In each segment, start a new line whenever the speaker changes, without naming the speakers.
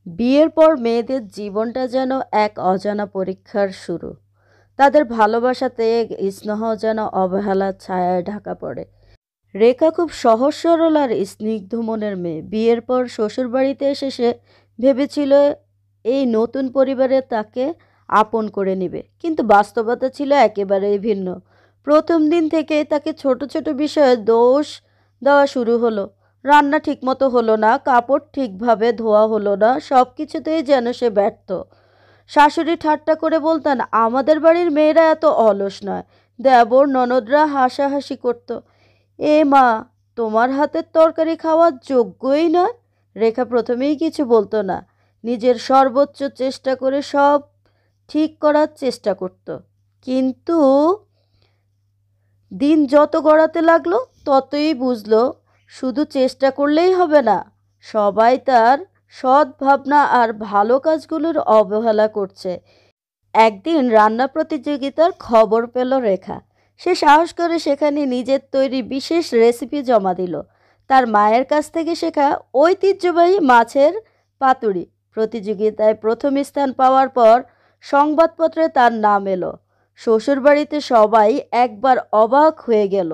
বিয়ের পর মেয়েদের জীবনটা যেন এক অজানা পরীক্ষার শুরু। তাদের ভালোবাসাতে স্নেহ যেন অবহেলার ছায়ায় ঢাকা পড়ে। রেখা খুব সহজ সরল আর স্নিগ্ধ মনের মেয়ে। বিয়ের পর শ্বশুরবাড়িতে এসে সে ভেবেছিল এই নতুন পরিবারে তাকে আপন করে নেবে, কিন্তু বাস্তবতা ছিল একেবারেই ভিন্ন। প্রথম দিন থেকেই তাকে ছোট ছোট বিষয়ে দোষ দেওয়া শুরু হলো। রান্না ঠিকমতো হলো না, কাপড় ঠিকভাবে ধোয়া হলো না, সব কিছুতেই যেন সে ব্যর্থ। শাশুড়ি ঠাট্টা করে বলতেন, আমাদের বাড়ির মেয়েরা এত অলস নয়। দেবর ননদরা হাসাহাসি করত, এ মা, তোমার হাতের তরকারি খাওয়ার যোগ্যই নয়। রেখা প্রথমেই কিছু বলতো না, নিজের সর্বোচ্চ চেষ্টা করে সব ঠিক করার চেষ্টা করত। কিন্তু দিন যত গড়াতে লাগলো ততই বুঝলো শুধু চেষ্টা করলেই হবে না, সবাই তার সৎ ভাবনা আর ভালো কাজগুলোর অবহেলা করছে। একদিন রান্না প্রতিযোগিতার খবর পেল রেখা। সে সাহস করে সেখানে নিজের তৈরি বিশেষ রেসিপি জমা দিল। তার মায়ের কাছ থেকে শেখা ঐতিহ্যবাহী মাছের পাতুরি। প্রতিযোগিতায় প্রথম স্থান পাওয়ার পর সংবাদপত্রে তার নাম এলো। শ্বশুরবাড়িতে সবাই একবার অবাক হয়ে গেল।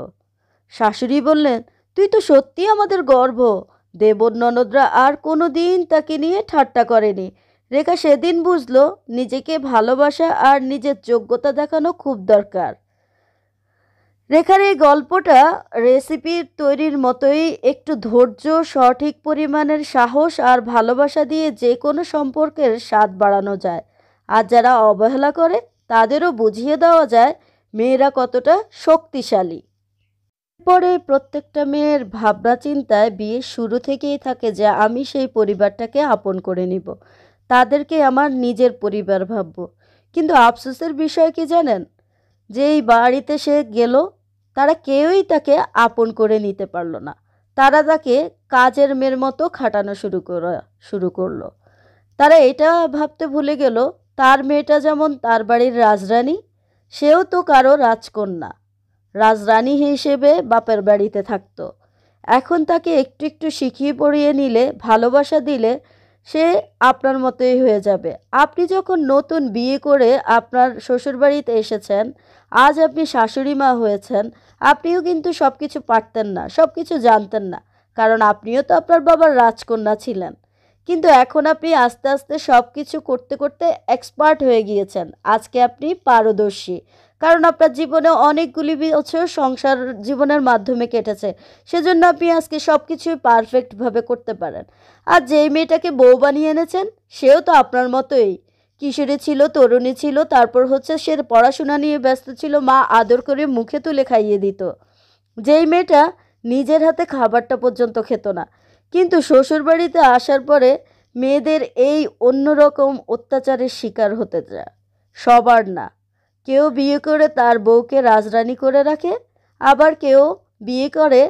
শাশুড়ি বললেন, তুই তো সত্যি আমাদের গর্ব। দেবর ননদরা আর কোনো দিন তাকে নিয়ে ঠাট্টা করেনি। রেখা সেদিন বুঝলো নিজেকে ভালোবাসা আর নিজের যোগ্যতা দেখানো খুব দরকার। রেখার এই গল্পটা রেসিপি তৈরির মতোই, একটু ধৈর্য, সঠিক পরিমাণের সাহস আর ভালোবাসা দিয়ে যে কোনো সম্পর্কের স্বাদ বাড়ানো যায়। আর যারা অবহেলা করে তাদেরও বুঝিয়ে দেওয়া যায় মেয়েরা কতটা শক্তিশালী। পরে প্রত্যেকটা মেয়ের ভাবনা চিন্তায় বিয়ের শুরু থেকেই থাকে যে আমি সেই পরিবারটাকে আপন করে নিব, তাদেরকে আমার নিজের পরিবার ভাবব। কিন্তু আফসোসের বিষয় কি জানেন, যে এই বাড়িতে সে গেল তারা কেউই তাকে আপন করে নিতে পারল না। তারা তাকে কাজের মেয়ের মতো খাটানো শুরু করলো। তারা এটা ভাবতে ভুলে গেল তার মেয়েটা যেমন তার বাড়ির রাজরানী, সেও তো কারো রাজকন্যা। রাজরানী হিসেবে বাপের বাড়িতে থাকতো। এখন তাকে একটু একটু শিখিয়ে পড়িয়ে নিলে, ভালোবাসা দিলে সে আপনার মতোই হয়ে যাবে। আপনি যখন নতুন বিয়ে করে আপনার শ্বশুরবাড়িতে এসেছেন, আজ আপনি শাশুড়ি মা হয়েছেন, আপনিও কিন্তু সব কিছু পারতেন না, সব কিছু জানতেন না, কারণ আপনিও তো আপনার বাবার রাজকন্যা ছিলেন। কিন্তু এখন আপনি আস্তে আস্তে সব কিছু করতে করতে এক্সপার্ট হয়ে গিয়েছেন। আজকে আপনি পারদর্শী, কারণ আপনার জীবনে অনেকগুলি বছর সংসার জীবনের মাধ্যমে কেটেছে। সেজন্য আপনি আজকে সব কিছুই পারফেক্টভাবে করতে পারেন। আর যেই মেয়েটাকে বউ বানিয়ে এনেছেন সেও তো আপনার মতোই কিশোরী ছিল, তরুণী ছিল, তারপর হচ্ছে সে পড়াশোনা নিয়ে ব্যস্ত ছিল, মা আদর করে মুখে তুলে খাইয়ে দিত। যেই মেয়েটা নিজের হাতে খাবারটা পর্যন্ত খেত না। কিন্তু শ্বশুরবাড়িতে আসার পরে মেয়েদের এই অন্যরকম অত্যাচারের শিকার হতে যায়। সবার না, কেউ বিয়ে করে তার বউকে রাজরানী করে রাখে, আবার কেউ বিয়ে করে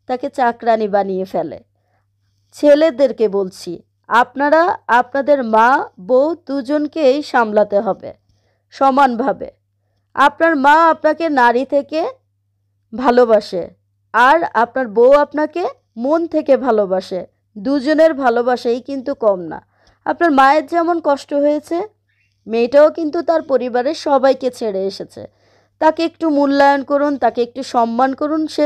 তাকে চাকরানী বানিয়ে ফেলে। ছেলেদেরকে বলছি, আপনারা আপনাদের মা বউ দুজনকেই সামলাতে হবে সমানভাবে। আপনার মা আপনাকে নারী থেকে ভালোবাসে, আর আপনার বউ আপনাকে মন থেকে ভালোবাসে। দুজনের ভালোবাসাই কিন্তু কম না। আপনার মায়ের যেমন কষ্ট হয়েছে, মেয়েটাও কিন্তু তার পরিবারের সবাইকে ছেড়ে এসেছে। তাকে একটু মূল্যায়ন করুন, তাকে একটু সম্মান করুন, সে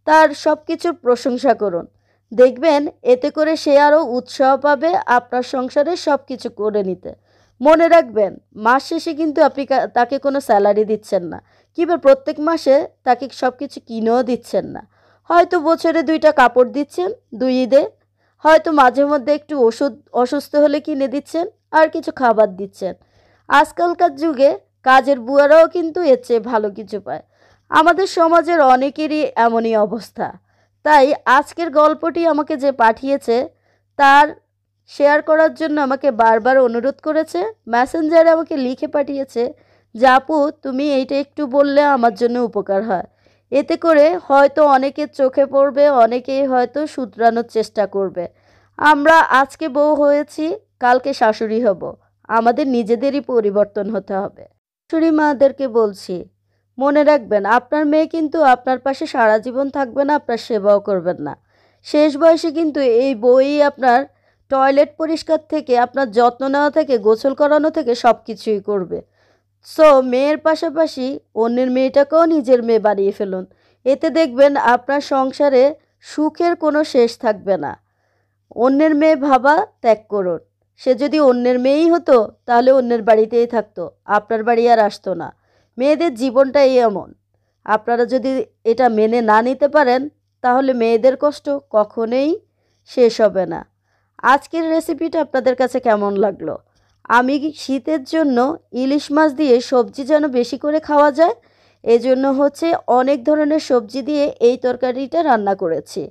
তার সব কিছুর প্রশংসা করুন। দেখবেন এতে করে সে আরও উৎসাহ পাবে আপনার সংসারে সব কিছু করে নিতে। মনে রাখবেন, মাস শেষে কিন্তু আপনি তাকে কোনো স্যালারি দিচ্ছেন না, কিংবা প্রত্যেক মাসে তাকে সব কিছু কিনেও দিচ্ছেন না। হয়তো বছরে 2টা কাপড় দিচ্ছেন 2 ঈদে, হয়তো মাঝে মধ্যে একটু ওষুধ অসুস্থ হলে কিনে দিচ্ছেন, আর কিছু খাবার দিচ্ছেন। আজকালকার যুগে কাজের বুয়ারাও কিন্তু এর চেয়ে ভালো কিছু পায়। আমাদের সমাজের অনেকেরই এমনই অবস্থা। তাই আজকের গল্পটি আমাকে যে পাঠিয়েছে তার শেয়ার করার জন্য আমাকে বারবার অনুরোধ করেছে, মেসেঞ্জারে আমাকে লিখে পাঠিয়েছে যে আপু, তুমি এইটা একটু বললে আমার জন্য উপকার হয়। এতে করে হয়তো অনেকের চোখে পড়বে, অনেকেই হয়তো শুধরানোর চেষ্টা করবে। আমরা আজকে বউ হয়েছি, কালকে শাশুড়ি হব। আমাদের নিজেদেরই পরিবর্তন হতে হবে। শাশুড়ি মাদেরকে বলছি, মনে রাখবেন আপনার মেয়ে কিন্তু আপনার পাশে সারা জীবন থাকবে না, আপনার সেবাও করবেন না। শেষ বয়সে কিন্তু এই বউই আপনার টয়লেট পরিষ্কার থেকে আপনার যত্ন নেওয়া থেকে গোসল করানো থেকে সব কিছুই করবে। সো মেয়ের পাশাপাশি অন্যের মেয়েটাকেও নিজের মেয়ে বানিয়ে ফেলুন। এতে দেখবেন আপনার সংসারে সুখের কোনো শেষ থাকবে না। অন্যের মেয়ে ভাবা ত্যাগ করুন। সে যদি অন্যের মেয়েই হতো তাহলে অন্যের বাড়িতেই থাকতো, আপনার বাড়ি আর আসতো না। মেয়েদের জীবনটাই এমন। আপনারা যদি এটা মেনে না নিতে পারেন তাহলে মেয়েদের কষ্ট কখনোই শেষ হবে না। আজকের রেসিপিটা আপনাদের কাছে কেমন লাগলো? আমি শীতের জন্য ইলিশ মাছ দিয়ে সবজি যেন বেশি করে খাওয়া যায় এজন্য অনেক ধরনের সবজি দিয়ে এই তরকারিটা রান্না করেছি।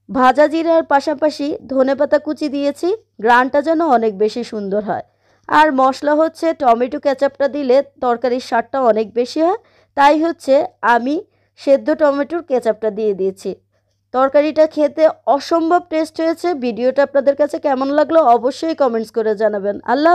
ভাজা জিরার পাশাপাশি ধনেপাতা কুচি দিয়েছি, গ্রানটা যেন অনেক বেশি সুন্দর হয়। আর মশলা টমেটো কেচাপটা দিলে তরকারির স্বাদটা অনেক বেশি হয়, তাই আমি সেদ্ধ টমেটোর কেচাপটা দিয়ে দিয়েছি। তরকারিটা খেতে অসম্ভব টেস্ট হয়েছে। ভিডিওটা আপনাদের কাছে কেমন লাগলো অবশ্যই কমেন্টস করে জানাবেন। আল্লাহ।